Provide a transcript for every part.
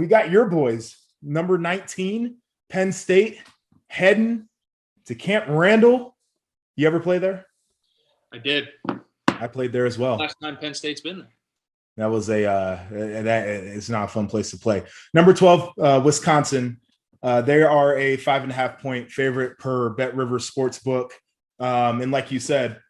We got your boys, number 19, Penn State, heading to Camp Randall. You ever play there? I did. I played there as well. Last time Penn State's been there. That was it's not a fun place to play. Number 12, Wisconsin. They are a 5.5-point favorite per Bet River Sportsbook. And like you said,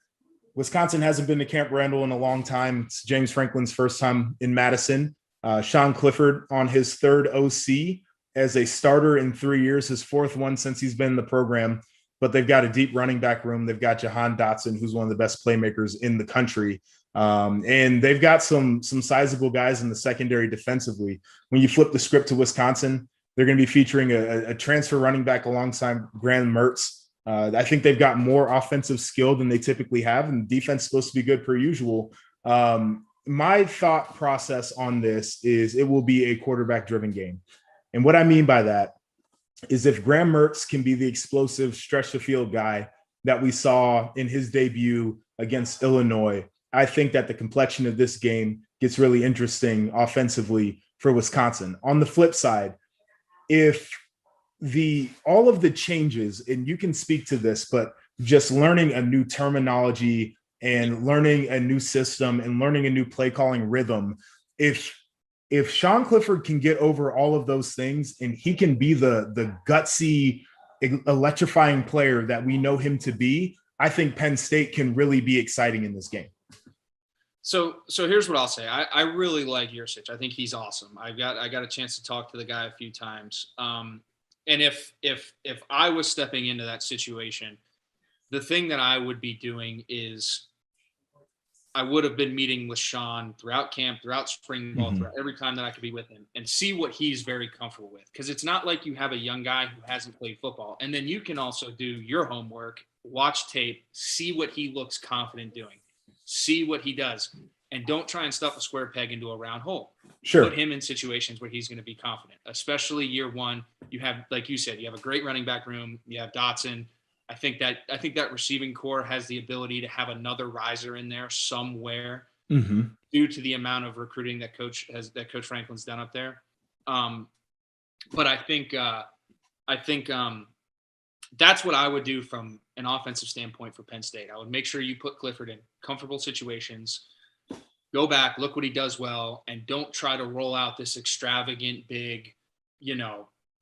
Wisconsin hasn't been to Camp Randall in a long time. It's James Franklin's first time in Madison. Sean Clifford on his third OC as a starter in 3 years, his fourth one since he's been in the program. But they've got a deep running back room. They've got Jahan Dotson, who's one of the best playmakers in the country. And they've got some sizable guys in the secondary defensively. When you flip the script to Wisconsin, they're going to be featuring a transfer running back alongside Graham Mertz. I think they've got more offensive skill than they typically have, and the defense is supposed to be good per usual. My thought process on this is it will be a quarterback-driven game. And what I mean by that is if Graham Mertz can be the explosive stretch-the-field guy that we saw in his debut against Illinois, I think that the complexion of this game gets really interesting offensively for Wisconsin. On the flip side, if all of the changes, and you can speak to this, but just learning a new terminology and learning a new system and learning a new play calling rhythm, if Sean Clifford can get over all of those things and he can be the gutsy, electrifying player that we know him to be, I think Penn State can really be exciting in this game. So here's what I'll say. I really like Yursich. I think he's awesome. I got a chance to talk to the guy a few times. And if I was stepping into that situation, the thing that I would be doing is I would have been meeting with Sean throughout camp, throughout spring ball, throughout every time that I could be with him, and see what he's very comfortable with. Because it's not like you have a young guy who hasn't played football. And then you can also do your homework, watch tape, see what he looks confident doing, see what he does, and don't try and stuff a square peg into a round hole. Sure. Put him in situations where he's going to be confident, especially year one. You have, like you said, you have a great running back room. You have Dotson. I think that receiving core has the ability to have another riser in there somewhere due to the amount of recruiting that Coach Franklin's done up there. But I think that's what I would do from an offensive standpoint for Penn State. I would make sure you put Clifford in comfortable situations, go back, look what he does well, and don't try to roll out this extravagant, big,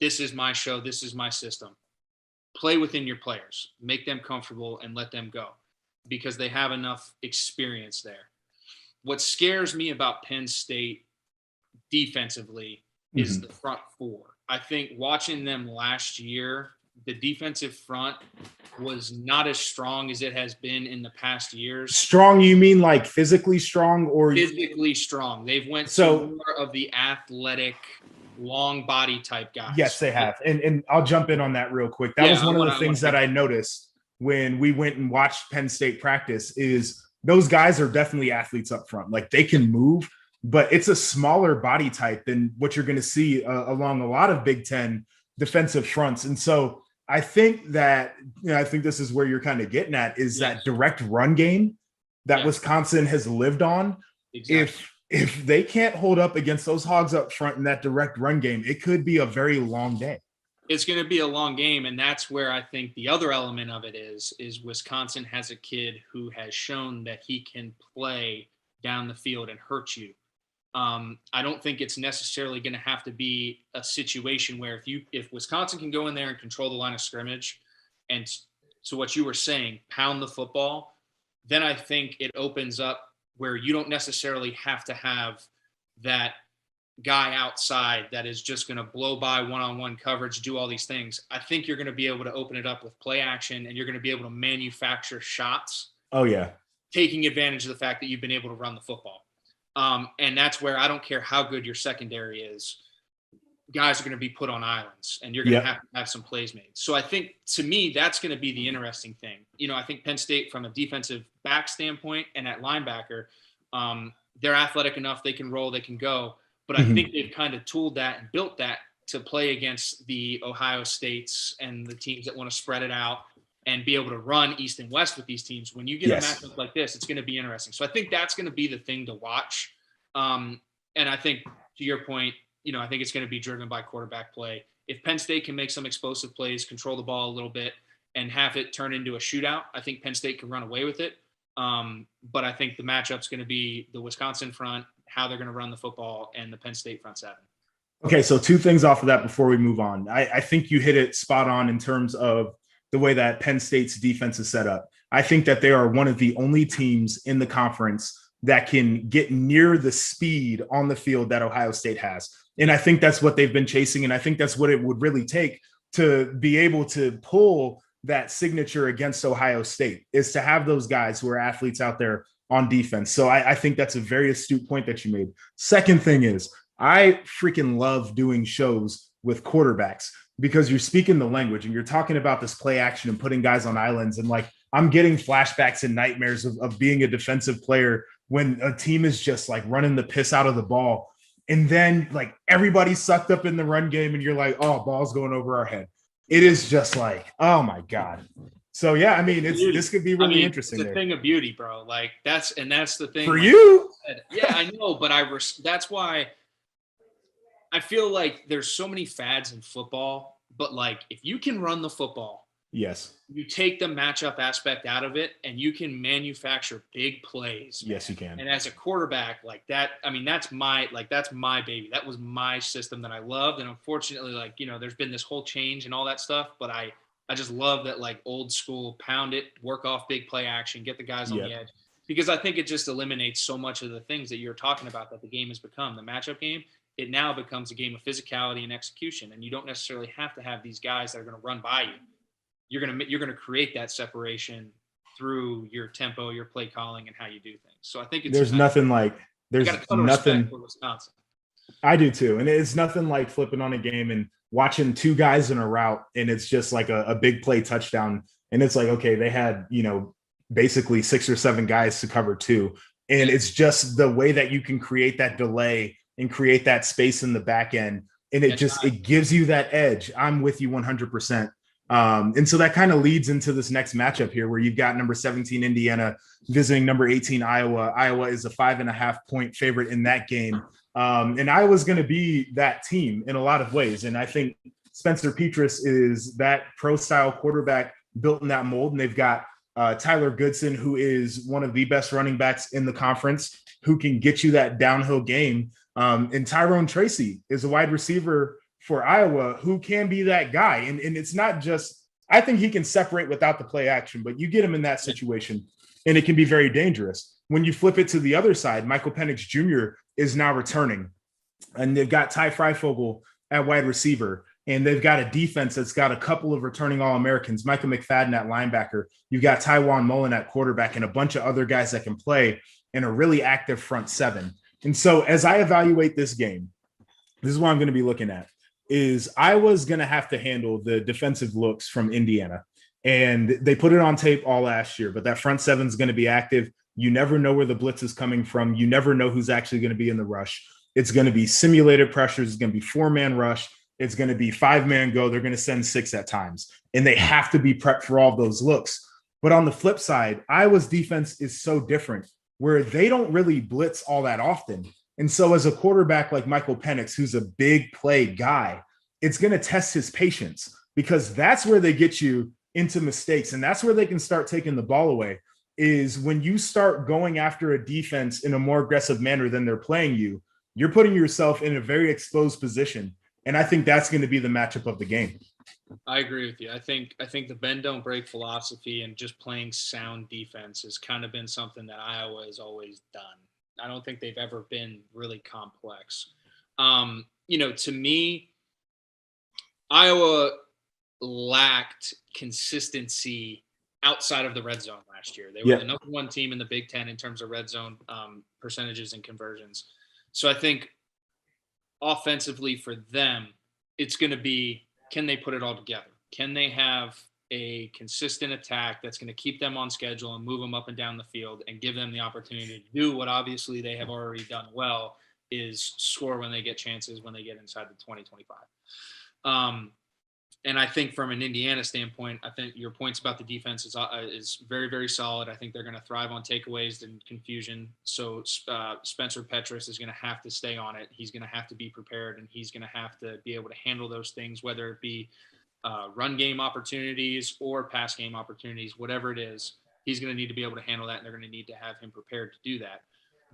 this is my show, this is my system. Play within your players, make them comfortable, and let them go because they have enough experience there. What scares me about Penn State defensively is the front four. I think watching them last year, the defensive front was not as strong as it has been in the past years. Strong, you mean like physically strong or physically strong? They've went to more of the athletic, long body type guys. Yes, they have. And I'll jump in on that real quick. That was one of the things that I noticed when we went and watched Penn State practice is those guys are definitely athletes up front. Like they can move, but it's a smaller body type than what you're going to see along a lot of Big Ten defensive fronts. And so I think that, I think this is where you're kind of getting at is that direct run game that Wisconsin has lived on. Exactly. If they can't hold up against those Hogs up front in that direct run game, it could be a very long day. It's going to be a long game, and that's where I think the other element of it is Wisconsin has a kid who has shown that he can play down the field and hurt you. I don't think it's necessarily going to have to be a situation where if Wisconsin can go in there and control the line of scrimmage and to what you were saying, pound the football, then I think it opens up where you don't necessarily have to have that guy outside that is just going to blow by one-on-one coverage, do all these things. I think you're going to be able to open it up with play action, and you're going to be able to manufacture shots. Oh, yeah. Taking advantage of the fact that you've been able to run the football. And that's where I don't care how good your secondary is. Guys are going to be put on islands, and you're going to have some plays made. So I think, to me, that's going to be the interesting thing. I think Penn State, from a defensive back standpoint and at linebacker, they're athletic enough. They can roll, they can go. But I think they've kind of tooled that and built that to play against the Ohio States and the teams that want to spread it out and be able to run east and west with these teams. When you get a matchup like this, it's going to be interesting. So I think that's going to be the thing to watch. And I think, to your point, I think it's going to be driven by quarterback play. If Penn State can make some explosive plays, control the ball a little bit, and have it turn into a shootout, I think Penn State can run away with it. But I think the matchup's going to be the Wisconsin front, how they're going to run the football, and the Penn State front seven. Okay, so two things off of that before we move on. I think you hit it spot on in terms of the way that Penn State's defense is set up. I think that they are one of the only teams in the conference that can get near the speed on the field that Ohio State has. And I think that's what they've been chasing. And I think that's what it would really take to be able to pull that signature against Ohio State, is to have those guys who are athletes out there on defense. So I think that's a very astute point that you made. Second thing is, I freaking love doing shows with quarterbacks because you're speaking the language and you're talking about this play action and putting guys on islands. And like, I'm getting flashbacks and nightmares of being a defensive player when a team is just like running the piss out of the ball. And then like everybody's sucked up in the run game and you're like, oh, ball's going over our head. It is just like, oh my God. So yeah, I mean, this could be really interesting. It's a thing of beauty, bro. Like that's the thing. For you? Yeah, I know, but that's why I feel like there's so many fads in football, but like if you can run the football, yes, you take the matchup aspect out of it and you can manufacture big plays. Yes, you can. And as a quarterback, like that, I mean, that's my baby. That was my system that I loved. And unfortunately, like, there's been this whole change and all that stuff, but I just love that, like, old school, pound it, work off big play action, get the guys on the edge, because I think it just eliminates so much of the things that you're talking about that the game has become. The matchup game, it now becomes a game of physicality and execution. And you don't necessarily have to have these guys that are going to run by you. You're going to create that separation through your tempo, your play calling, and how you do things. So I think there's nothing like for Wisconsin. I do too. And it's nothing like flipping on a game and watching two guys in a route and it's just like a big play touchdown. And it's like, okay, they had, basically 6 or 7 guys to cover two. And it's just the way that you can create that delay and create that space in the back end. And it gives you that edge. I'm with you 100%. And so that kind of leads into this next matchup here, where you've got number 17 Indiana visiting number 18 Iowa. Iowa is a 5.5-point favorite in that game. And Iowa's going to be that team in a lot of ways. And I think Spencer Petras is that pro-style quarterback built in that mold. And they've got Tyler Goodson, who is one of the best running backs in the conference, who can get you that downhill game. And Tyrone Tracy is a wide receiver for Iowa who can be that guy. And it's not just, I think he can separate without the play action, but you get him in that situation and it can be very dangerous. When you flip it to the other side, Michael Penix Jr. is now returning, and they've got Ty Freifogel at wide receiver, and they've got a defense that's got a couple of returning All-Americans, Micah McFadden at linebacker. You've got Tywan Mullen at quarterback and a bunch of other guys that can play in a really active front seven. And so as I evaluate this game, this is what I'm going to be looking at, is Iowa's going to have to handle the defensive looks from Indiana. And they put it on tape all last year, but that front seven is going to be active. You never know where the blitz is coming from. You never know who's actually going to be in the rush. It's going to be simulated pressures. It's going to be 4-man rush. It's going to be 5-man go. They're going to send 6 at times, and they have to be prepped for all those looks. But on the flip side, Iowa's defense is so different, where they don't really blitz all that often. And so as a quarterback like Michael Penix, who's a big play guy, it's going to test his patience, because that's where they get you into mistakes. And that's where they can start taking the ball away, is when you start going after a defense in a more aggressive manner than they're playing you, you're putting yourself in a very exposed position. And I think that's going to be the matchup of the game. I agree with you. I think the bend don't break philosophy and just playing sound defense has kind of been something that Iowa has always done. I don't think they've ever been really complex. To me, Iowa lacked consistency outside of the red zone last year. They were the number 1 team in the Big Ten in terms of red zone percentages and conversions. So I think offensively for them, it's going to be, can they put it all together? Can they have a consistent attack that's going to keep them on schedule and move them up and down the field and give them the opportunity to do what obviously they have already done well, is score when they get chances, when they get inside the 20-25. And I think from an Indiana standpoint, I think your points about the defense is very, very solid. I think they're going to thrive on takeaways and confusion. So Spencer Petras is going to have to stay on it. He's going to have to be prepared, and he's going to have to be able to handle those things, whether it be run game opportunities or pass game opportunities, whatever it is. He's going to need to be able to handle that, and they're going to need to have him prepared to do that.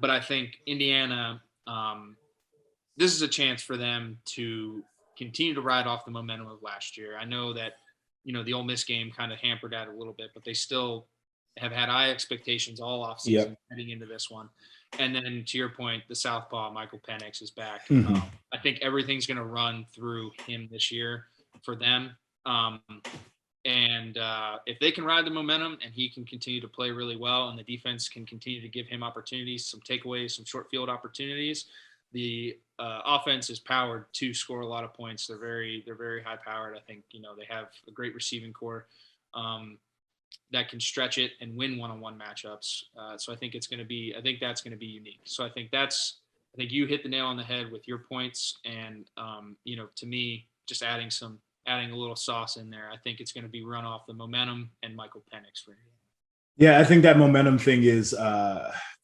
But I think Indiana, this is a chance for them to continue to ride off the momentum of last year. I know that, the Ole Miss game kind of hampered that a little bit, but they still have had high expectations all offseason heading into this one. And then to your point, the Southpaw, Michael Penix, is back. Mm-hmm. I think everything's going to run through him this year for them. And if they can ride the momentum and he can continue to play really well and the defense can continue to give him opportunities, some takeaways, some short field opportunities, the offense is powered to score a lot of points. They're very high powered. I think, they have a great receiving core that can stretch it and win one-on-one matchups. So I think that's going to be unique. So I think you hit the nail on the head with your points. And, to me, just adding a little sauce in there, I think it's going to be run off the momentum and Michael Penix for you. Yeah, I think that momentum thing is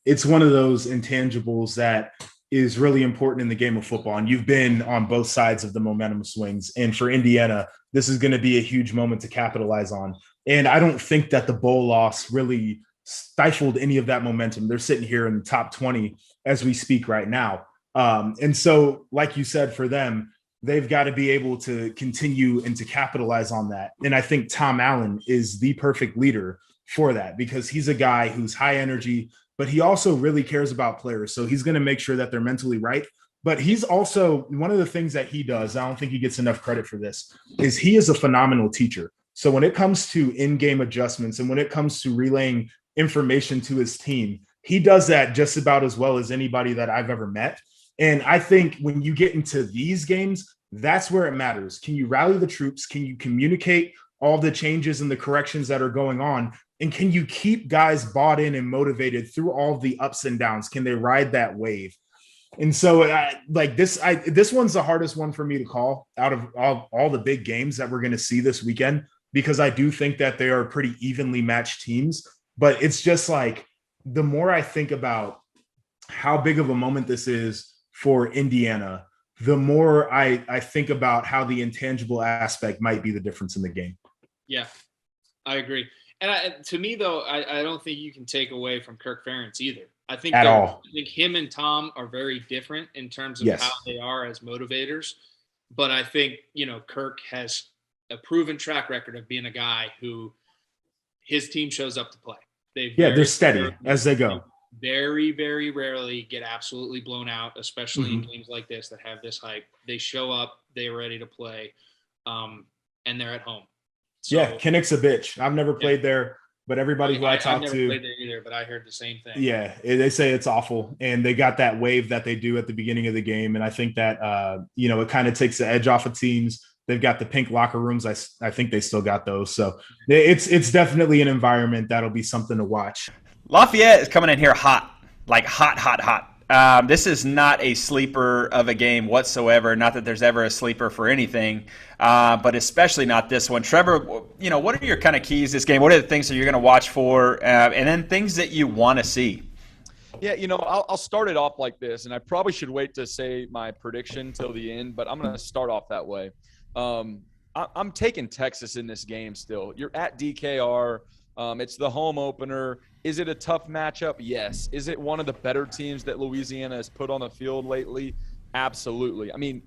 it's one of those intangibles that is really important in the game of football. And you've been on both sides of the momentum swings. And for Indiana, this is going to be a huge moment to capitalize on. And I don't think that the bowl loss really stifled any of that momentum. They're sitting here in the top 20 as we speak right now. And so, like you said, for them, they've got to be able to continue and to capitalize on that. And I think Tom Allen is the perfect leader for that because he's a guy who's high energy, but he also really cares about players. So he's going to make sure that they're mentally right. But he's also, one of the things that he does, I don't think he gets enough credit for this, is he is a phenomenal teacher. So when it comes to in-game adjustments and when it comes to relaying information to his team, he does that just about as well as anybody that I've ever met. And I think when you get into these games, that's where it matters. Can you rally the troops? Can you communicate all the changes and the corrections that are going on? And can you keep guys bought in and motivated through all the ups and downs? Can they ride that wave? And so this one's the hardest one for me to call out of all the big games that we're going to see this weekend, because I do think that they are pretty evenly matched teams. But it's just like, the more I think about how big of a moment this is for Indiana, the more I think about how the intangible aspect might be the difference in the game. Yeah, I agree. And to me, though, I don't think you can take away from Kirk Ferentz either. I think I think him and Tom are very different in terms of how they are as motivators. But I think, Kirk has a proven track record of being a guy who his team shows up to play. They're steady as they go. Very, very rarely get absolutely blown out, especially in games like this that have this hype. They show up, they're ready to play, and they're at home. So, Kinnick's a bitch. I've never played there, but everyby who I talked to. I've never played there either, but I heard the same thing. Yeah, they say it's awful, and they got that wave that they do at the beginning of the game, and I think that it kind of takes the edge off of teams. They've got the pink locker rooms. I think they still got those, so it's definitely an environment that'll be something to watch. Lafayette is coming in here hot, like hot. This is not a sleeper of a game whatsoever. Not that there's ever a sleeper for anything, but especially not this one. Trevor, what are your kind of keys this game? What are the things that you're going to watch for, and then things that you want to see? Yeah, I'll start it off like this, and I probably should wait to say my prediction till the end, but I'm going to start off that way. I'm taking Texas in this game still. You're at DKR. It's the home opener. Is it a tough matchup? Yes. Is it one of the better teams that Louisiana has put on the field lately? Absolutely. I mean,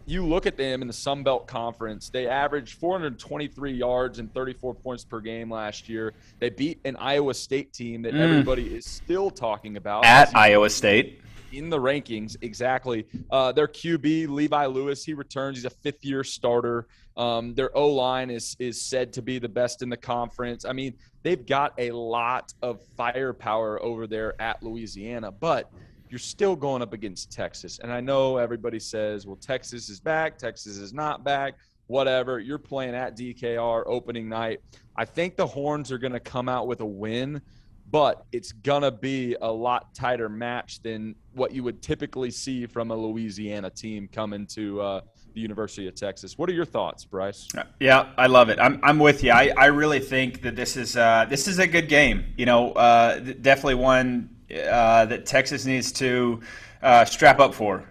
you look at them in the Sun Belt Conference, they averaged 423 yards and 34 points per game last year. They beat an Iowa State team that everybody is still talking about. At Iowa State. In the rankings, exactly. Their QB, Levi Lewis, he returns. He's a fifth-year starter. Their O-line is said to be the best in the conference. I mean, they've got a lot of firepower over there at Louisiana, but you're still going up against Texas. And I know everybody says, well, Texas is back, Texas is not back, whatever. You're playing at DKR opening night. I think the Horns are going to come out with a win, but it's going to be a lot tighter match than what you would typically see from a Louisiana team coming to the University of Texas. What are your thoughts, Bryce? Yeah, I love it. I'm with you. I really think that this is a good game. Definitely one that Texas needs to strap up for.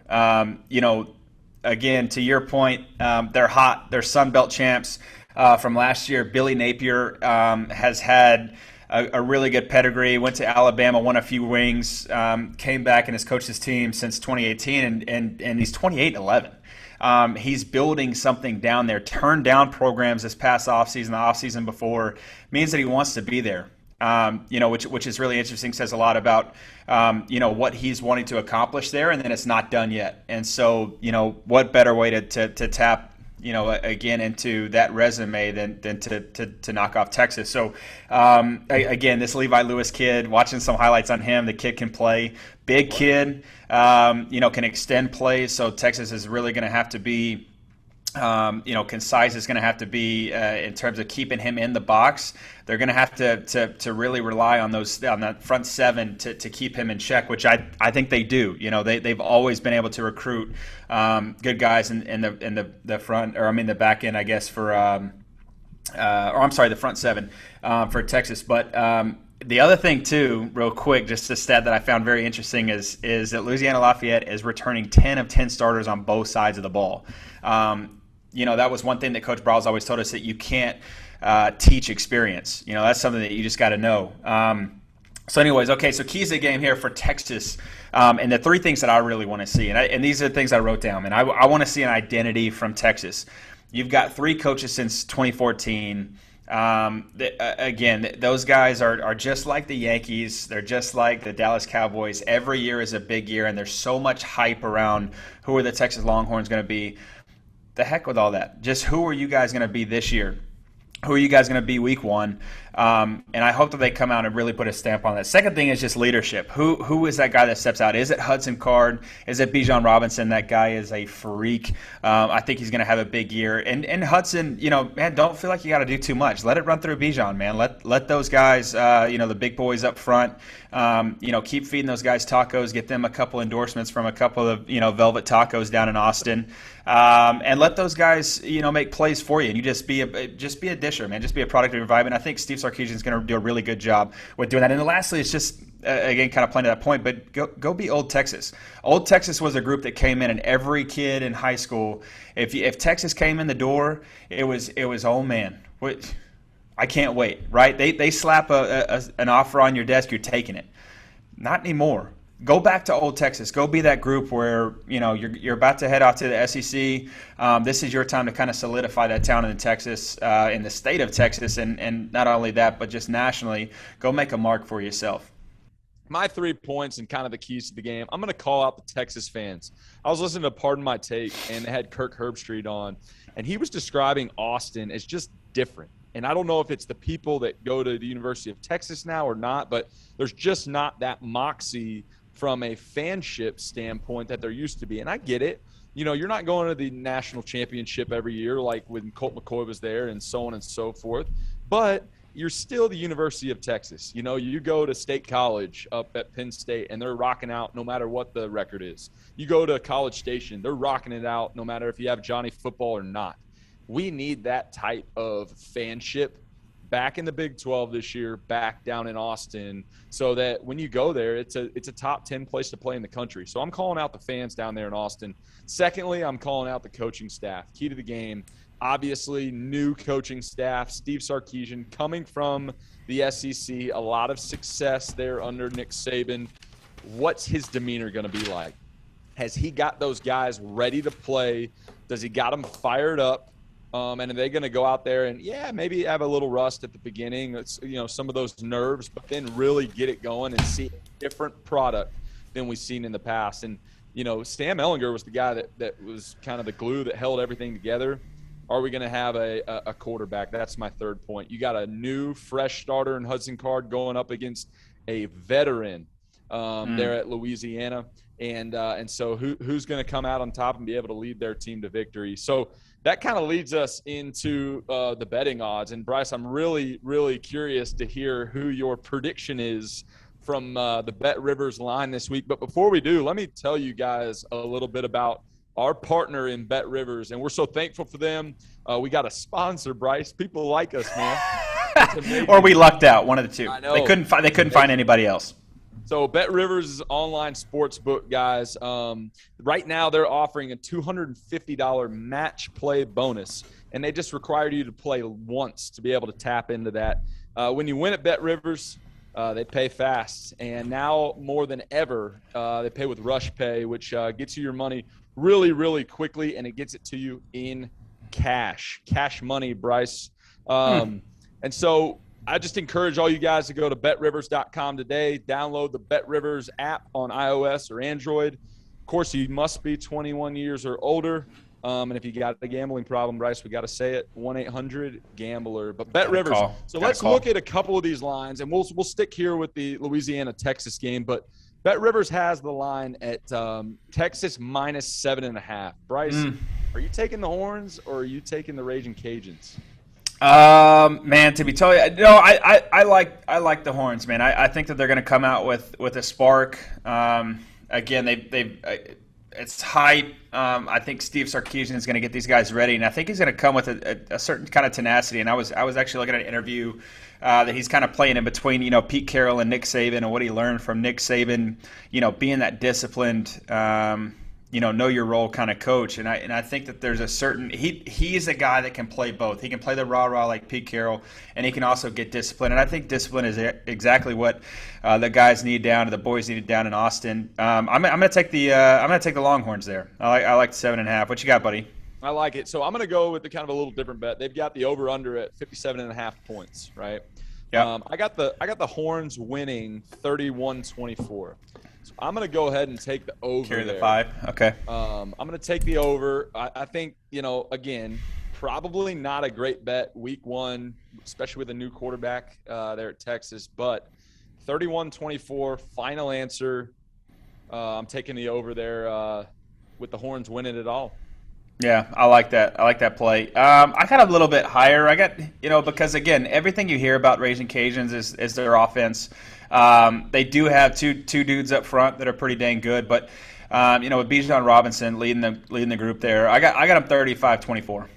Again, to your point, they're hot. They're Sun Belt champs from last year. Billy Napier has had a really good pedigree. Went to Alabama, won a few rings, came back and has coached his team since 2018, and he's 28-11. He's building something down there. Turned down programs this past offseason, the offseason before, means that he wants to be there. Which is really interesting. Says a lot about what he's wanting to accomplish there, and then it's not done yet. And so what better way to tap again into that resume than to knock off Texas. So again, this Levi Lewis kid, watching some highlights on him, the kid can play. Big kid, can extend plays. So Texas is really going to have to be concise. Is going to have to be in terms of keeping him in the box. They're going to have to really rely on that front seven to keep him in check, which I think they do. They've always been able to recruit good guys in the front, or the back end, I guess, the front seven for Texas. But the other thing too, real quick, just a stat that I found very interesting is that Louisiana Lafayette is returning 10 of 10 starters on both sides of the ball. That was one thing that Coach Brawls always told us, that you can't teach experience. That's something that you just got to know. So anyways, okay, so keys to the game here for Texas, and the three things that I really want to see, and these are the things I wrote down, and I want to see an identity from Texas. You've got three coaches since 2014. Again, those guys are just like the Yankees. They're just like the Dallas Cowboys. Every year is a big year, and there's so much hype around who are the Texas Longhorns going to be. The heck with all that. Just who are you guys going to be this year? Who are you guys going to be week one? And I hope that they come out and really put a stamp on that. Second thing is just leadership. Who is that guy that steps out? Is it Hudson Card? Is it Bijan Robinson? That guy is a freak. I think he's going to have a big year. And Hudson, man, don't feel like you got to do too much. Let it run through Bijan, man. Let those guys, the big boys up front, keep feeding those guys tacos. Get them a couple endorsements from a couple of, Velvet Tacos down in Austin. And let those guys, make plays for you. And you just be a disher, man. Just be a product of your environment. I think Steve Sarkisian is going to do a really good job with doing that. And then lastly, it's just, again, kind of playing to that point, but go be Old Texas. Old Texas was a group that came in, and every kid in high school, if Texas came in the door, it was oh man, I can't wait, right? They slap an offer on your desk, you're taking it. Not anymore. Go back to Old Texas. Go be that group where you're about to head out to the SEC. This is your time to kind of solidify that town in Texas, in the state of Texas, and not only that, but just nationally. Go make a mark for yourself. My 3 points and kind of the keys to the game. I'm going to call out the Texas fans. I was listening to Pardon My Take, and they had Kirk Herbstreit on, and he was describing Austin as just different. And I don't know if it's the people that go to the University of Texas now or not, but there's just not that moxie from a fanship standpoint that there used to be. And I get it. You're not going to the national championship every year like when Colt McCoy was there and so on and so forth. But you're still the University of Texas. You go to State College up at Penn State, and they're rocking out no matter what the record is. You go to College Station, they're rocking it out no matter if you have Johnny Football or not. We need that type of fanship back in the Big 12 this year, back down in Austin, so that when you go there, it's a top 10 place to play in the country. So I'm calling out the fans down there in Austin. Secondly, I'm calling out the coaching staff. Key to the game, obviously, new coaching staff. Steve Sarkisian coming from the SEC, a lot of success there under Nick Saban. What's his demeanor going to be like? Has he got those guys ready to play? Does he got them fired up? And are they going to go out there and, maybe have a little rust at the beginning, it's, some of those nerves, but then really get it going and see a different product than we've seen in the past. And, Sam Ehlinger was the guy that was kind of the glue that held everything together. Are we going to have a quarterback? That's my third point. You got a new, fresh starter in Hudson Card going up against a veteran there at Louisiana. And so who's going to come out on top and be able to lead their team to victory? So that kind of leads us into the betting odds. And Bryce, I'm really, really curious to hear who your prediction is from the Bet Rivers line this week. But before we do, let me tell you guys a little bit about our partner in Bet Rivers, and we're so thankful for them. We got a sponsor, Bryce. People like us, man. Or we lucked out, one of the two. I know. They couldn't find anybody else. So Bet Rivers is online sports book, guys. Right now they're offering a $250 match play bonus, and they just require you to play once to be able to tap into that. When you win at Bet Rivers, they pay fast, and now more than ever, they pay with Rush Pay, which gets you your money really, really quickly, and it gets it to you in cash money, Bryce. And so I just encourage all you guys to go to betrivers.com today, download the Bet Rivers app on iOS or Android. Of course, you must be 21 years or older. And if you got a gambling problem, Bryce, we got to say it, 1-800-GAMBLER. But Bet Rivers. So let's look at a couple of these lines, and we'll stick here with the Louisiana-Texas game. But Bet Rivers has the line at Texas minus 7.5. Bryce, are you taking the Horns or are you taking the Raging Cajuns? Man, to be totally, no, I like the Horns, man. I think that they're going to come out with a spark. Again, it's hype. I think Steve Sarkisian is going to get these guys ready, and I think he's going to come with a certain kind of tenacity. And I was actually looking at an interview that he's kind of playing in between, Pete Carroll and Nick Saban, and what he learned from Nick Saban, being that disciplined, know your role kind of coach. And I think that there's a certain he's a guy that can play both. He can play the rah-rah like Pete Carroll, and he can also get discipline. And I think discipline is exactly what the guys need down, the boys needed down in Austin. I'm gonna take the Longhorns there. I like 7.5. What you got, buddy? I like it. So I'm going to go with the kind of a little different bet. They've got the over/under at 57.5 points, right? Yeah. I got the Horns winning 31-24. So I'm going to go ahead and take the over. Carry the there. 5. Okay. I'm going to take the over. I think, again, probably not a great bet week one, especially with a new quarterback there at Texas. But 31-24, final answer. I'm taking the over there with the Horns winning it all. Yeah, I like that. I like that play. I got a little bit higher. I got, because, again, everything you hear about Raging Cajuns is their offense. They do have two dudes up front that are pretty dang good. But, with Bijan Robinson leading the group there, I got him 35-24.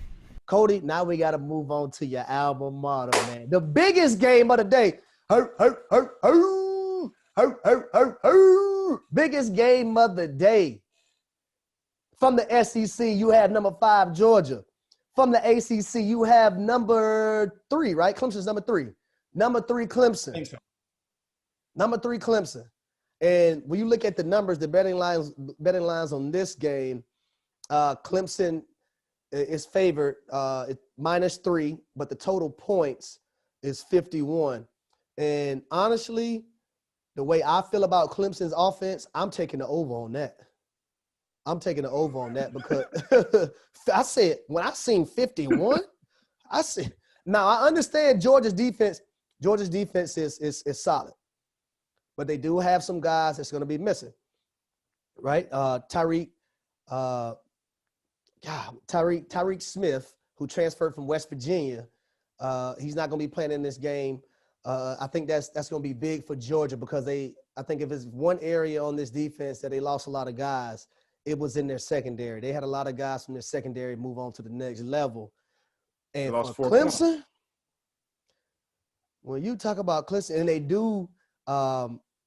Cody, now we got to move on to your alma mater, man. The biggest game of the day. Biggest game of the day. From the SEC, you have number 5, Georgia. From the ACC, you have number 3, right? Clemson's number 3. Number 3, Clemson. Number 3, Clemson. And when you look at the numbers, the betting lines on this game, Clemson is favored -3, but the total points is 51. And honestly, the way I feel about Clemson's offense, I'm taking the over on that. Because I said, when I seen 51, I said, now I understand Georgia's defense is solid, but they do have some guys that's going to be missing, right? Tyreek Smith, who transferred from West Virginia, he's not going to be playing in this game. I think that's going to be big for Georgia because I think if it's one area on this defense that they lost a lot of guys, it was in their secondary. They had a lot of guys from their secondary move on to the next level. And for Clemson, when you talk about Clemson, and they do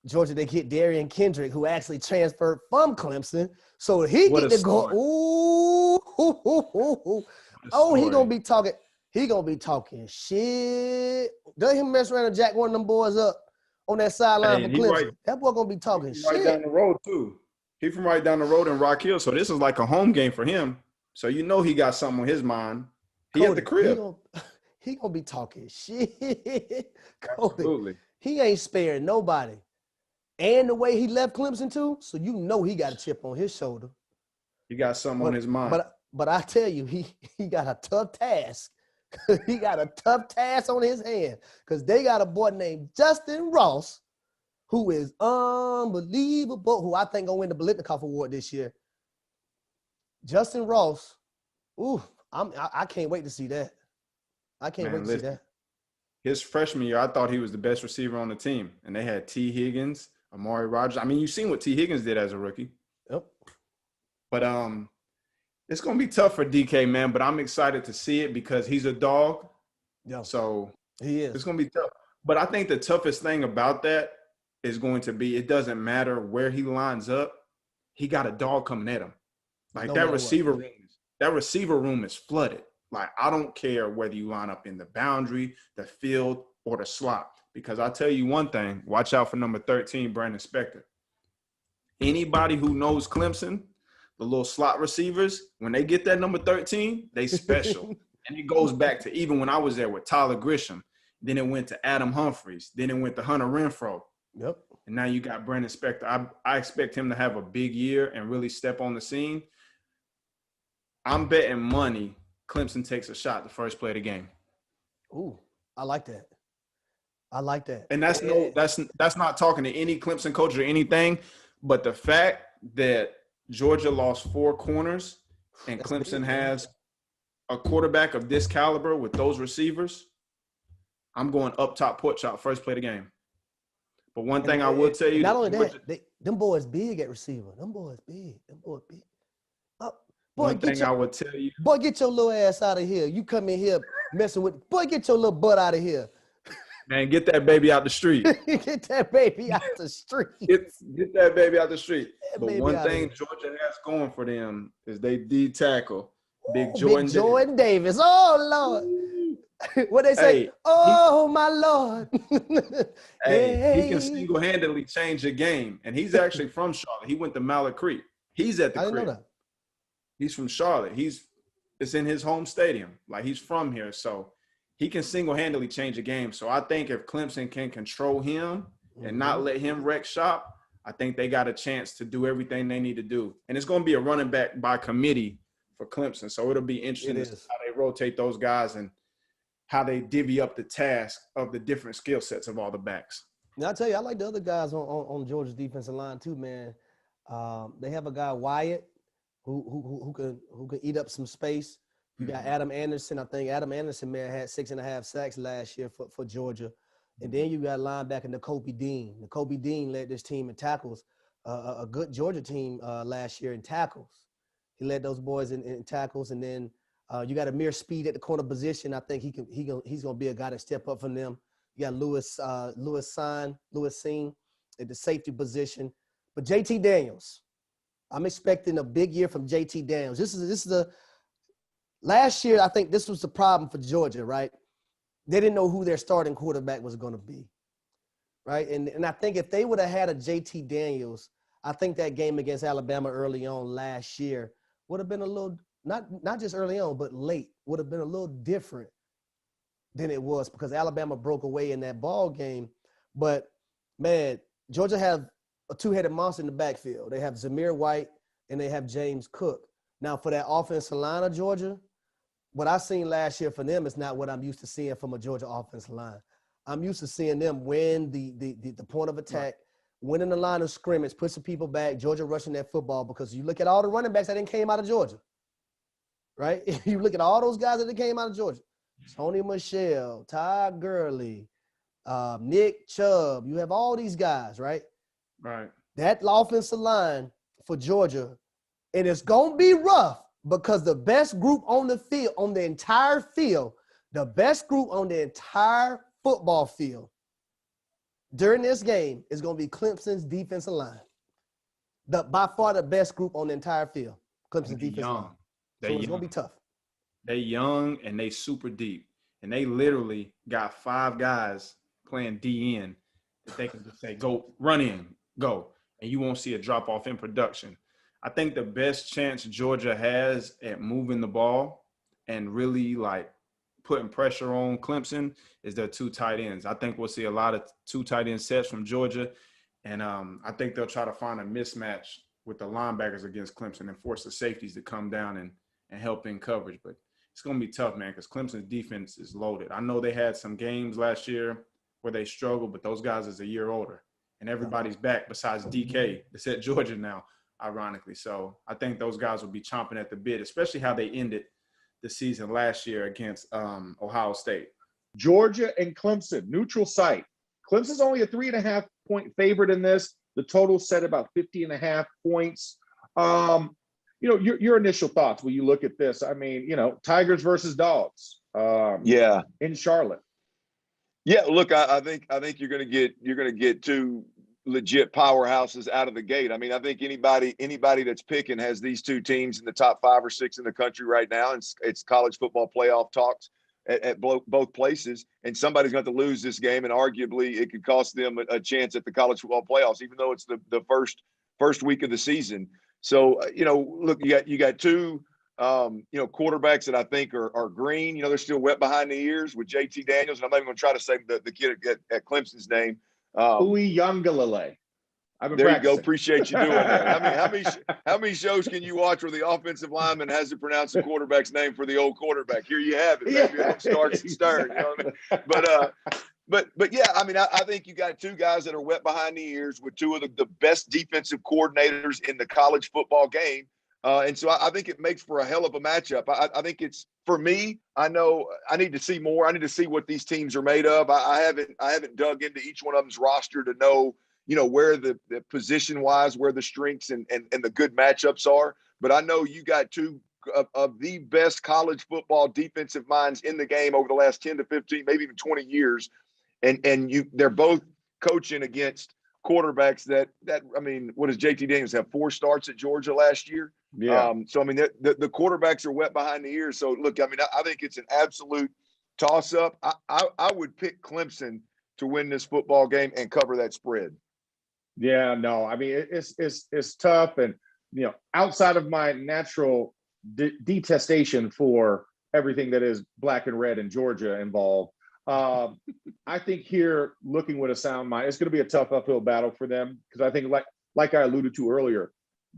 Georgia, they get Darian Kendrick, who actually transferred from Clemson. So he get to go, he gonna be talking. He gonna be talking shit. Doesn't he mess around and jack one of them boys up on that sideline for Clemson? That boy gonna be talking shit. Right down the road too. He from right down the road in Rock Hill, so this is like a home game for him. So he got something on his mind. He at the crib. He gonna be talking shit. Cody, Absolutely. He ain't sparing nobody. And the way he left Clemson too, so he got a chip on his shoulder. He got something on his mind. But I tell you, he got a tough task. He got a tough task on his hand because they got a boy named Justin Ross who is unbelievable, who I think gonna win the Biletnikoff Award this year. Justin Ross. Ooh, I can't wait to see that. I can't wait to see that. His freshman year, I thought he was the best receiver on the team. And they had T. Higgins, Amari Rogers. I mean, you've seen what T. Higgins did as a rookie. Yep. But it's going to be tough for DK, man. But I'm excited to see it because he's a dog. Yeah. So he is. It's going to be tough. But I think the toughest thing about that is going to be it doesn't matter where he lines up. He got a dog coming at him. Like that receiver room is flooded. Like, I don't care whether you line up in the boundary, the field, or the slot. Because I'll tell you one thing, watch out for number 13, Brandon Spector. Anybody who knows Clemson, the little slot receivers, when they get that number 13, they special. And it goes back to even when I was there with Tyler Grisham. Then it went to Adam Humphries. Then it went to Hunter Renfrow. Yep. And now you got Brandon Spector. I expect him to have a big year and really step on the scene. I'm betting money Clemson takes a shot the first play of the game. Ooh, I like that. I like that. And that's not talking to any Clemson coach or anything, but the fact that Georgia lost 4 corners and Clemson has a quarterback of this caliber with those receivers, I'm going up top, pork chop, first play of the game. But one thing I will tell you, not only that, them boys big at receiver. Them boys big. Boy, one thing I would tell you. Boy, get your little ass out of here. You come in here messing with. Boy, get your little butt out of here. Man, get that baby out the street. Get that baby out the street. Get that baby out the street. But one thing Georgia has going for them is they D-tackle. Big Jordan Davis. Oh, Lord. What they say? Hey, my Lord. He can single-handedly change the game. And he's actually from Charlotte. He went to Mallard Creek. He's at the crib. I didn't know that. He's from Charlotte. It's in his home stadium. Like, he's from here. So he can single-handedly change a game. So I think if Clemson can control him and not let him wreck shop, I think they got a chance to do everything they need to do. And it's going to be a running back by committee for Clemson. So it'll be interesting to see how they rotate those guys and how they divvy up the task of the different skill sets of all the backs. Now, I tell you, I like the other guys on Georgia's defensive line too, man. They have a guy, Wyatt, who can eat up some space. You got Adam Anderson. I think Adam Anderson may have had 6.5 sacks last year for Georgia. And then you got linebacker Nakobe Dean. Nakobe Dean led this team in tackles, a good Georgia team last year in tackles. He led those boys in tackles. And then you got Amir Speed at the corner position. I think he's going to be a guy to step up from them. You got Lewis Seen at the safety position. But JT Daniels, I'm expecting a big year from JT Daniels. This is the last year. I think this was the problem for Georgia, right? They didn't know who their starting quarterback was going to be, right? And I think if they would have had a JT Daniels, I think that game against Alabama early on last year would have been a little not just early on, but late would have been a little different than it was because Alabama broke away in that ball game. But man, Georgia have a two-headed monster in the backfield. They have Zamir White and they have James Cook. Now, for that offensive line of Georgia, what I seen last year for them is not what I'm used to seeing from a Georgia offensive line. I'm used to seeing them win the point of attack, winning the line of scrimmage, put some people back, Georgia rushing that football because you look at all the running backs that didn't came out of Georgia, right? You look at all those guys that came out of Georgia. Tony Michelle, Ty Gurley, Nick Chubb. You have all these guys, right? Right. That offensive line for Georgia, and it's going to be rough because the best group on the field, on the entire field, the best group on the entire football field during this game is going to be Clemson's defensive line. By far the best group on the entire field, Clemson's defensive line. So it's going to be tough. They young and they super deep. And they literally got 5 guys playing DN that they can just say, go, run in, go. And you won't see a drop-off in production. I think the best chance Georgia has at moving the ball and really, like, putting pressure on Clemson is their 2 tight ends. I think we'll see a lot of 2 tight end sets from Georgia. And I think they'll try to find a mismatch with the linebackers against Clemson and force the safeties to come down and help in coverage. But it's going to be tough, man, because Clemson's defense is loaded. I know they had some games last year where they struggled, but those guys is a year older. and everybody's back besides DK. It's at Georgia now, ironically. So I think those guys will be chomping at the bit, especially how they ended the season last year against Ohio State. Georgia and Clemson, neutral site. Clemson's only a 3.5-point favorite in this. The total set about 50.5 points. Your initial thoughts when you look at this. I mean, Tigers versus Dogs. In Charlotte. Yeah, look, I think you're gonna get two legit powerhouses out of the gate. I mean, I think anybody that's picking has these two teams in the top 5 or 6 in the country right now. It's college football playoff talks at both places, and somebody's going to lose this game, and arguably it could cost them a chance at the college football playoffs, even though it's the first week of the season. So, look, you got two, quarterbacks that I think are green. They're still wet behind the ears with JT Daniels, and I'm not even going to try to say the kid at Clemson's name. Uiagalelei. There you go. Appreciate you doing that. How many shows can you watch where the offensive lineman has to pronounce the quarterback's name for the old quarterback? Here you have it. Maybe it starts and stirs. You know what I mean? But yeah, I mean, I think you got two guys that are wet behind the ears with two of the best defensive coordinators in the college football game. And so I think it makes for a hell of a matchup. I think it's, for me, I know I need to see more. I need to see what these teams are made of. I haven't dug into each one of them's roster to know, where the position-wise, where the strengths and the good matchups are. But I know you got two of the best college football defensive minds in the game over the last 10 to 15, maybe even 20 years. And they're both coaching against quarterbacks that I mean, what does JT Daniels have, 4 starts at Georgia last year? Yeah. So, I mean, the quarterbacks are wet behind the ears. So, look, I mean, I think it's an absolute toss-up. I would pick Clemson to win this football game and cover that spread. Yeah, no, I mean, it's tough. And, outside of my natural detestation for everything that is black and red in Georgia involved, I think here, looking with a sound mind, it's going to be a tough uphill battle for them, because I think, like I alluded to earlier,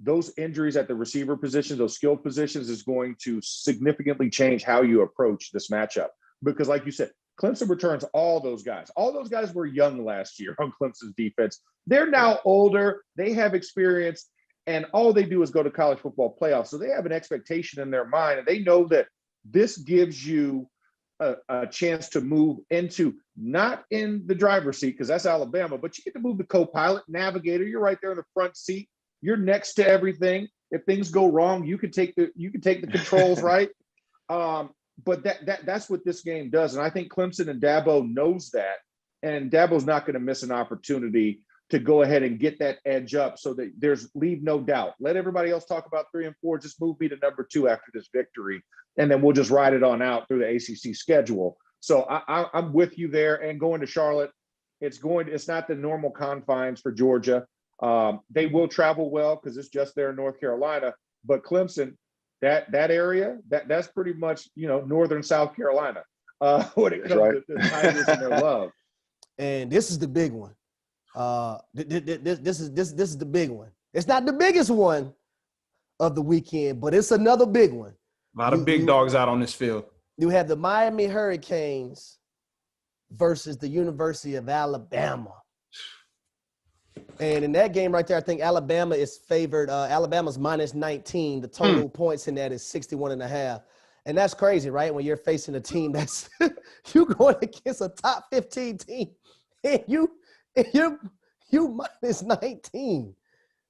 those injuries at the receiver positions, those skill positions, is going to significantly change how you approach this matchup. Because, like you said, Clemson returns all those guys. All those guys were young last year on Clemson's defense. They're now older. They have experience, and all they do is go to college football playoffs. So they have an expectation in their mind, and they know that this gives you a chance to move into, not in the driver's seat, because that's Alabama, but you get to move the co-pilot, navigator. You're right there in the front seat. You're next to everything. If things go wrong, you can take the controls, right? But that's what this game does. And I think Clemson and Dabo knows that. And Dabo's not going to miss an opportunity to go ahead and get that edge up, so that leave no doubt. Let everybody else talk about 3 and 4. Just move me to number 2 after this victory, and then we'll just ride it on out through the ACC schedule. So I'm with you there. And going to Charlotte, it's not the normal confines for Georgia. They will travel well because it's just there in North Carolina. But Clemson, that area, that's pretty much, northern South Carolina when it comes to the Tigers and their love. And this is the big one. This is the big one. It's not the biggest one of the weekend, but it's another big one. A lot of big dogs out on this field. You have the Miami Hurricanes versus the University of Alabama. And in that game right there, I think Alabama is favored. Alabama's minus 19. The total points in that is 61.5. And that's crazy, right? When you're facing a team that's you going against a top 15 team, and you minus 19.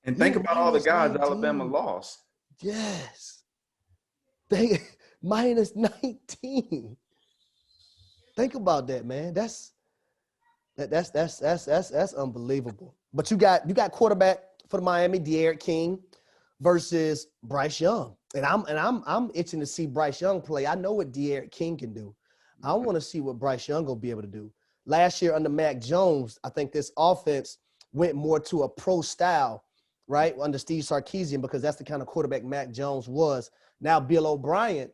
And think about all the guys 19. Alabama lost. Yes. They minus 19. Think about that, man. That's unbelievable. But you got quarterback for the Miami, De'Aaron King, versus Bryce Young. And I'm itching to see Bryce Young play. I know what De'Aaron King can do. I want to see what Bryce Young will be able to do. Last year under Mac Jones, I think this offense went more to a pro style, right, under Steve Sarkisian, because that's the kind of quarterback Mac Jones was. Now Bill O'Brien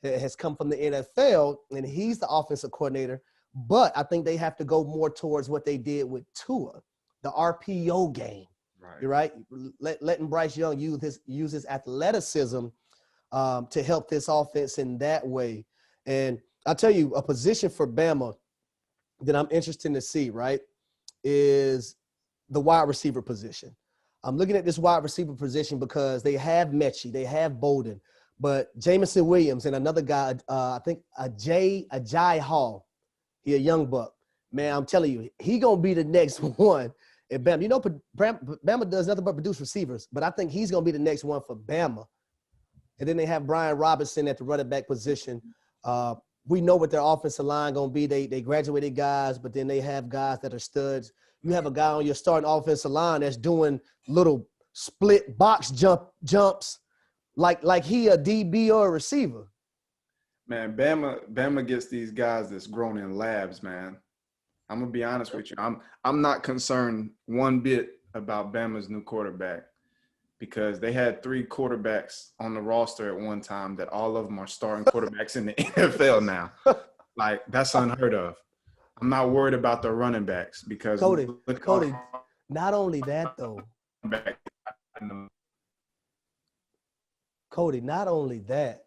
has come from the NFL, and he's the offensive coordinator. But I think they have to go more towards what they did with Tua, the RPO game, right? Letting Bryce Young use his athleticism to help this offense in that way. And I'll tell you, a position for Bama that I'm interested to see, right, is the wide receiver position. I'm looking at this wide receiver position because they have Mechie, they have Bolden, but Jamison Williams and another guy, I think Ajay Hall, he a young buck. Man, I'm telling you, he gonna be the next one at Bama. You know, Bama does nothing but produce receivers, but I think he's gonna be the next one for Bama. And then they have Brian Robinson at the running back position. We know what their offensive line gonna be. They graduated guys, but then they have guys that are studs. You have a guy on your starting offensive line that's doing little split box jumps like he a DB or a receiver. Man, Bama gets these guys that's grown in labs, man. I'm gonna be honest with you. I'm not concerned one bit about Bama's new quarterback because they had 3 quarterbacks on the roster at one time that all of them are starting quarterbacks in the NFL now. Like, that's unheard of. I'm not worried about the running backs because Cody, not only that though. Cody, not only that,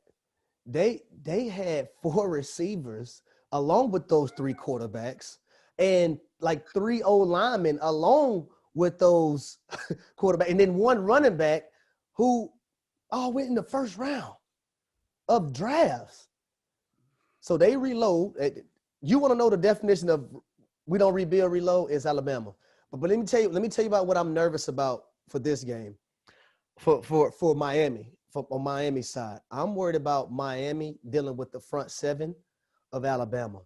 they had 4 receivers along with those 3 quarterbacks and like 3 old linemen along with those quarterbacks, and then 1 running back who all went in the first round of drafts. So they reload. You want to know the definition of we don't rebuild, reload? Is Alabama. But let me tell you about what I'm nervous about for this game, for Miami. On Miami's side, I'm worried about Miami dealing with the front 7 of Alabama.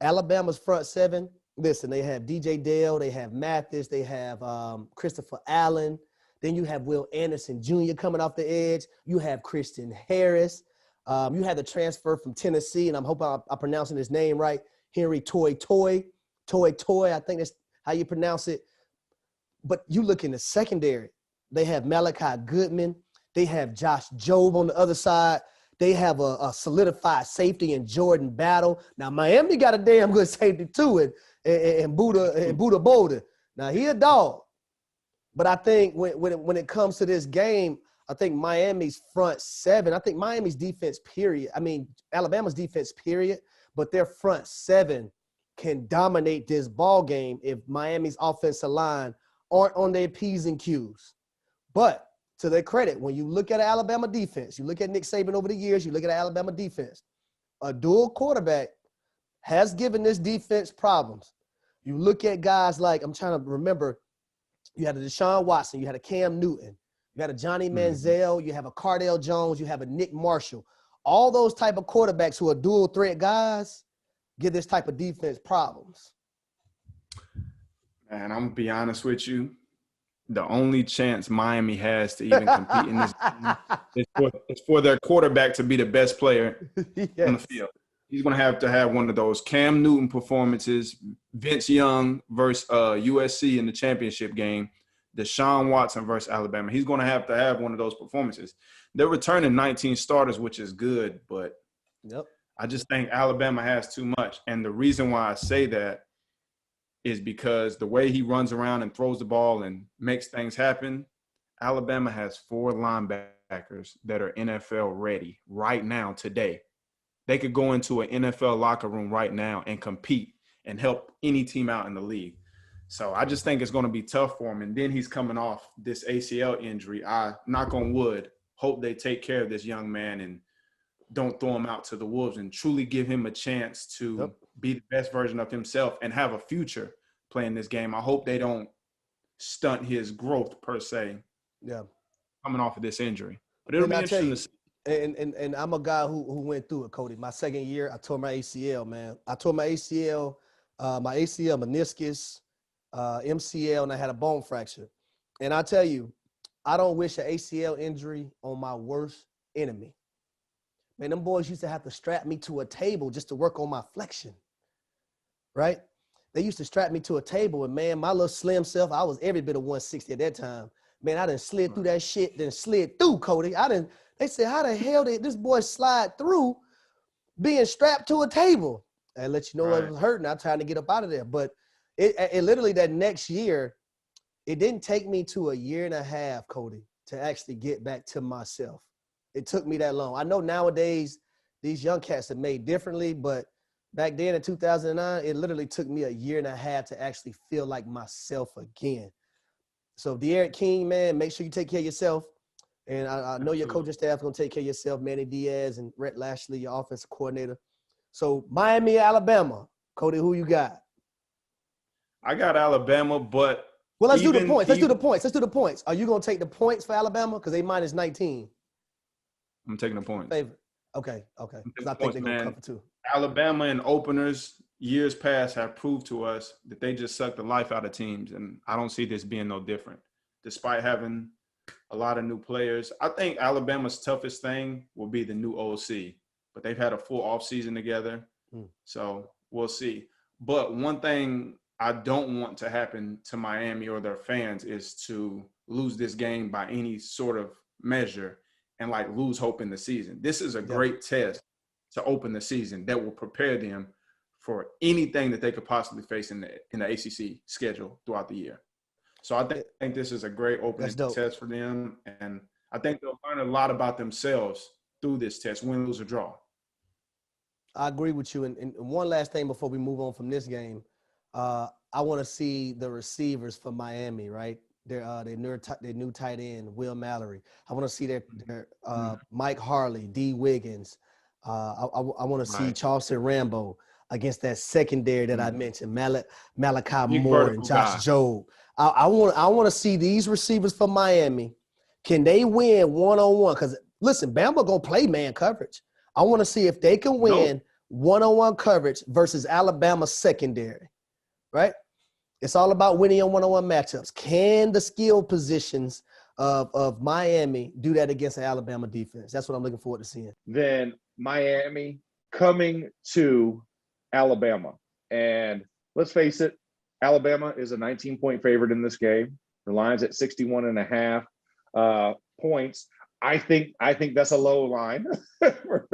Alabama's front 7, listen, they have DJ Dale, they have Mathis, they have Christopher Allen. Then you have Will Anderson Jr. coming off the edge. You have Christian Harris. You have the transfer from Tennessee, and I'm hoping I'm pronouncing his name right, Henry Toy. I think that's how you pronounce it. But you look in the secondary, they have Malachi Goodman. They have Josh Jobe on the other side. They have a solidified safety in Jordan Battle. Now, Miami got a damn good safety too, and Buddha Bolden. Now, he a dog. But I think when it comes to this game, I think Miami's front 7, I think Miami's defense, period. I mean, Alabama's defense, period. But their front 7 can dominate this ball game if Miami's offensive line aren't on their P's and Q's. But to their credit, when you look at Alabama defense, you look at Nick Saban over the years, you look at Alabama defense, a dual quarterback has given this defense problems. You look at guys like, I'm trying to remember, you had a Deshaun Watson, you had a Cam Newton, you had a Johnny Manziel, you have a Cardale Jones, you have a Nick Marshall. All those type of quarterbacks who are dual threat guys give this type of defense problems. Man, I'm going to be honest with you. The only chance Miami has to even compete in this game is for their quarterback to be the best player on the field. He's going to have one of those Cam Newton performances, Vince Young versus USC in the championship game, Deshaun Watson versus Alabama. He's going to have one of those performances. They're returning 19 starters, which is good, but I just think Alabama has too much. And the reason why I say that is because the way he runs around and throws the ball and makes things happen, Alabama has 4 linebackers that are NFL ready right now, today. They could go into an NFL locker room right now and compete and help any team out in the league. So I just think it's going to be tough for him. And then he's coming off this ACL injury. I, knock on wood, hope they take care of this young man and don't throw him out to the wolves and truly give him a chance to be the best version of himself and have a future playing this game. I hope they don't stunt his growth per se. Yeah, coming off of this injury. But it'll be interesting to see. And I'm a guy who went through it, Cody. My second year, I tore my ACL, man. I tore my ACL, meniscus, MCL, and I had a bone fracture. And I tell you, I don't wish an ACL injury on my worst enemy. Man, them boys used to have to strap me to a table just to work on my flexion, right? They used to strap me to a table, and man, my little slim self, I was every bit of 160 at that time. Man, I done slid through that shit, then slid through, Cody. They said, how the hell did this boy slide through being strapped to a table? I let you know it was hurting. I'm trying to get up out of there. But it literally that next year, it didn't take me to a year and a half, Cody, to actually get back to myself. It took me that long. I know nowadays these young cats are made differently, but back then in 2009, it literally took me a year and a half to actually feel like myself again. So De'Aaron King, man, make sure you take care of yourself. And I know your coaching staff is going to take care of yourself, Manny Diaz and Rhett Lashley, your offensive coordinator. So Miami, Alabama. Cody, who you got? I got Alabama, but well, let's do the points. Let's do the points. Are you going to take the points for Alabama? Because they minus 19. I'm taking the points. Favorite. Okay. Because I think they're going to cover too. Alabama in openers years past have proved to us that they just suck the life out of teams, and I don't see this being no different. Despite having a lot of new players, I think Alabama's toughest thing will be the new OC, but they've had a full offseason together, so we'll see. But one thing I don't want to happen to Miami or their fans is to lose this game by any sort of measure and like lose hope in the season. This is a great test to open the season that will prepare them for anything that they could possibly face in the ACC schedule throughout the year. So I think this is a great opening test for them, and I think they'll learn a lot about themselves through this test, win, lose, or draw. I agree with you. And one last thing before we move on from this game, I want to see the receivers for Miami, right? Their new tight end, Will Mallory. I want to see their Mike Harley, D. Wiggins. I want to see Charleston Rambo against that secondary that I mentioned, Malachi Moore and Josh Jobe. I want to see these receivers for Miami. Can they win one-on-one? Because, listen, Bama going to play man coverage. I want to see if they can win one-on-one coverage versus Alabama secondary, right? It's all about winning on one-on-one matchups. Can the skill positions of Miami do that against the Alabama defense? That's what I'm looking forward to seeing. Then Miami coming to Alabama. And let's face it, Alabama is a 19-point favorite in this game. The line's at 61.5 points. I think that's a low line for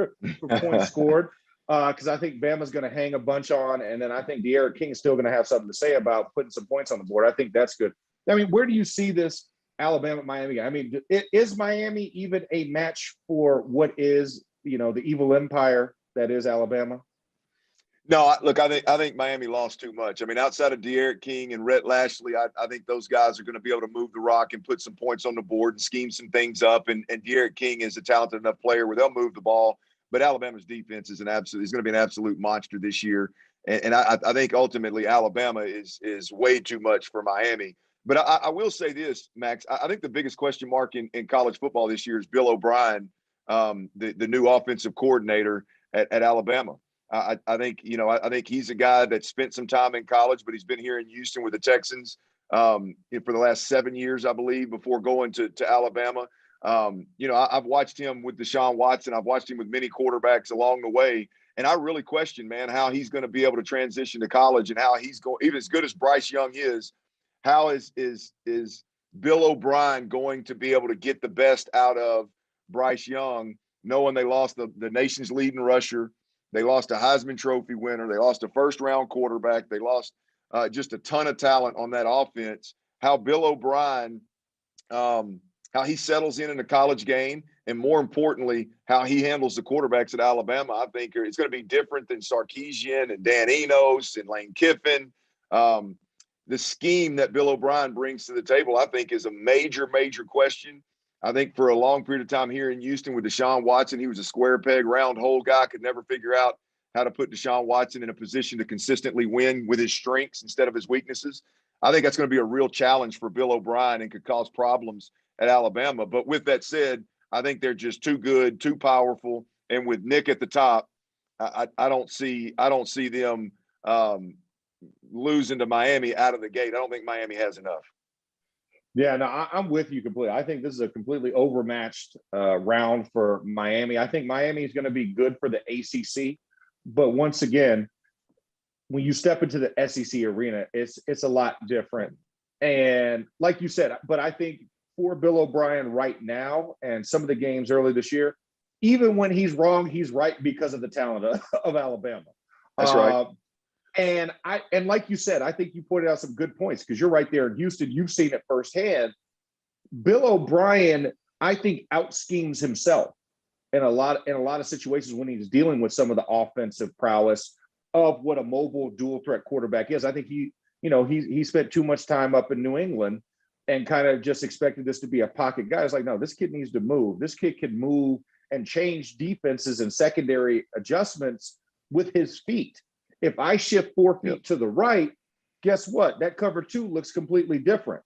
points scored because I think Bama's going to hang a bunch on, and then I think De'Aaron King is still going to have something to say about putting some points on the board. I think that's good. I mean, where do you see this Alabama-Miami game? I mean, is Miami even a match for what is, the evil empire that is Alabama? No, look, I think Miami lost too much. I mean, outside of De'Aaron King and Rhett Lashley, I think those guys are going to be able to move the rock and put some points on the board and scheme some things up. And De'Aaron King is a talented enough player where they'll move the ball. But Alabama's defense is going to be an absolute monster this year. And I think ultimately Alabama is way too much for Miami. But I will say this, Max. I think the biggest question mark in college football this year is Bill O'Brien, the new offensive coordinator at Alabama. I think he's a guy that spent some time in college, but he's been here in Houston with the Texans for the last 7 years, I believe, before going to Alabama. I've watched him with Deshaun Watson. I've watched him with many quarterbacks along the way. And I really question, man, how he's going to be able to transition to college and how he's going, even as good as Bryce Young is, how is Bill O'Brien going to be able to get the best out of Bryce Young, knowing they lost the nation's leading rusher? They lost a Heisman Trophy winner. They lost a first-round quarterback. They lost just a ton of talent on that offense. How Bill O'Brien, how he settles in the college game, and more importantly, how he handles the quarterbacks at Alabama, I think it's going to be different than Sarkisian and Dan Enos and Lane Kiffin. The scheme that Bill O'Brien brings to the table, I think, is a major, major question. I think for a long period of time here in Houston with Deshaun Watson, he was a square peg, round hole guy, could never figure out how to put Deshaun Watson in a position to consistently win with his strengths instead of his weaknesses. I think that's going to be a real challenge for Bill O'Brien and could cause problems at Alabama. But with that said, I think they're just too good, too powerful. And with Nick at the top, I don't see them losing to Miami out of the gate. I don't think Miami has enough. Yeah, no, I'm with you completely. I think this is a completely overmatched round for Miami. I think Miami is going to be good for the ACC, but once again, when you step into the SEC arena, it's a lot different. And like you said, but I think for Bill O'Brien right now and some of the games early this year, even when he's wrong, he's right because of the talent of Alabama. That's right. And like you said, I think you pointed out some good points because you're right there in Houston. You've seen it firsthand. Bill O'Brien, I think, out schemes himself in a lot of situations when he's dealing with some of the offensive prowess of what a mobile dual threat quarterback is. I think he spent too much time up in New England and kind of just expected this to be a pocket guy. It's like, no, this kid needs to move. This kid can move and change defenses and secondary adjustments with his feet. If I shift 4 feet to the right, guess what? That cover 2 looks completely different.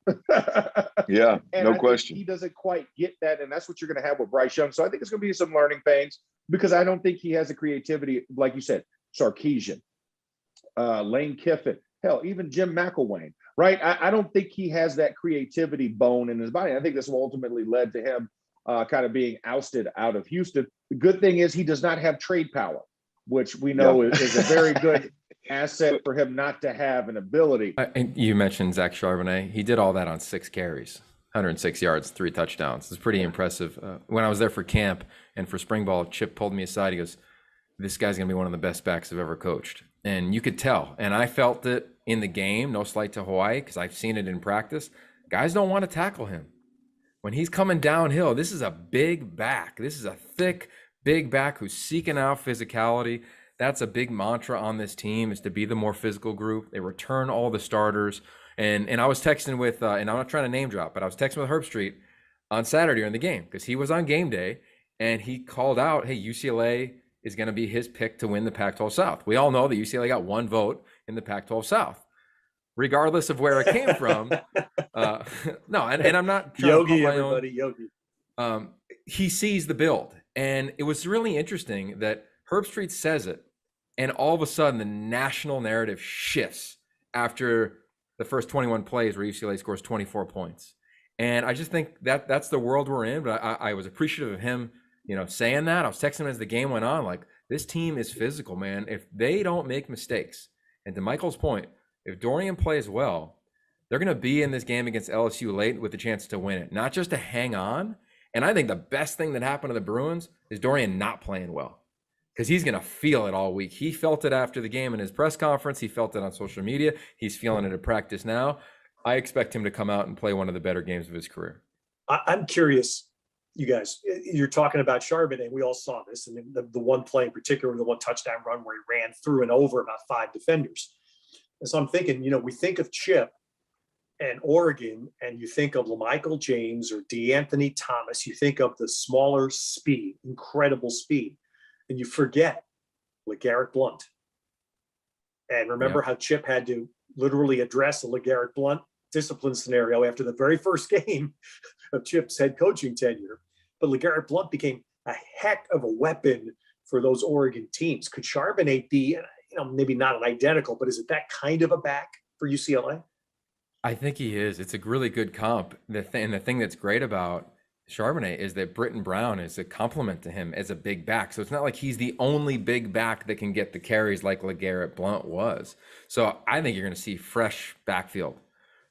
Yeah, and no I question. think he doesn't quite get that, and that's what you're going to have with Bryce Young. So I think it's going to be some learning pains because I don't think he has a creativity, like you said, Sarkisian, Lane Kiffin, hell, even Jim McElwain, right? I don't think he has that creativity bone in his body. I think this will ultimately led to him kind of being ousted out of Houston. The good thing is he does not have trade power, which we know is a very good asset for him not to have an ability. And you mentioned Zach Charbonnet. He did all that on 6 carries, 106 yards, 3 touchdowns. It's pretty impressive. When I was there for camp and for spring ball, Chip pulled me aside. He goes, this guy's going to be one of the best backs I've ever coached. And you could tell. And I felt it in the game, no slight to Hawaii, because I've seen it in practice. Guys don't want to tackle him. When he's coming downhill, this is a big back. This is a thick, big back who's seeking out physicality. That's a big mantra on this team, is to be the more physical group. They return all the starters. And I was texting with, and I'm not trying to name drop, but I was texting with Herb Street on Saturday during the game because he was on game day and he called out, hey, UCLA is going to be his pick to win the Pac-12 South. We all know that UCLA got 1 vote in the Pac-12 South, regardless of where it came from. No, and I'm not trying Yogi, to everybody, Yogi. He sees the build. And it was really interesting that Herb Street says it, and all of a sudden the national narrative shifts after the first 21 plays where UCLA scores 24 points. And I just think that that's the world we're in. But I was appreciative of him, saying that. I was texting him as the game went on, like, this team is physical, man. If they don't make mistakes, and to Michael's point, if Dorian plays well, they're going to be in this game against LSU late with a chance to win it, not just to hang on. And I think the best thing that happened to the Bruins is Dorian not playing well, because he's going to feel it all week. He felt it after the game in his press conference. He felt it on social media. He's feeling it at practice now. I expect him to come out and play one of the better games of his career. I'm curious, you guys, you're talking about Charbonnet. We all saw this. And the one play in particular, the one touchdown run where he ran through and over about 5 defenders. And so I'm thinking, we think of Chip and Oregon, and you think of LaMichael James or DeAnthony Thomas. You think of the smaller speed, incredible speed. And you forget LeGarrette Blount. And remember how Chip had to literally address a LeGarrette Blount discipline scenario after the very first game of Chip's head coaching tenure. But LeGarrette Blount became a heck of a weapon for those Oregon teams. Could Charbonnet be, maybe not an identical, but is it that kind of a back for UCLA? I think he is. It's a really good comp. The thing that's great about Charbonnet is that Britton Brown is a compliment to him as a big back. So it's not like he's the only big back that can get the carries like LeGarrette Blount was. So I think you're going to see fresh backfield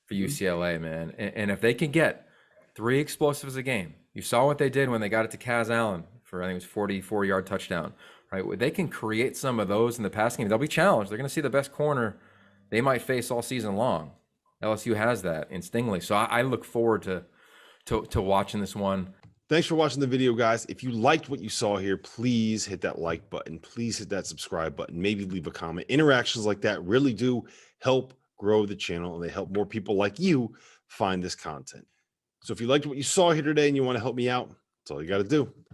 for UCLA, man. And if they can get 3 explosives a game, you saw what they did when they got it to Kaz Allen for, I think it was 44-yard touchdown, right? They can create some of those in the passing game. They'll be challenged. They're going to see the best corner they might face all season long. LSU has that in Stingley. So I look forward to watching this one. Thanks for watching the video, guys. If you liked what you saw here, please hit that like button. Please hit that subscribe button. Maybe leave a comment. Interactions like that really do help grow the channel, and they help more people like you find this content. So if you liked what you saw here today and you want to help me out, that's all you got to do.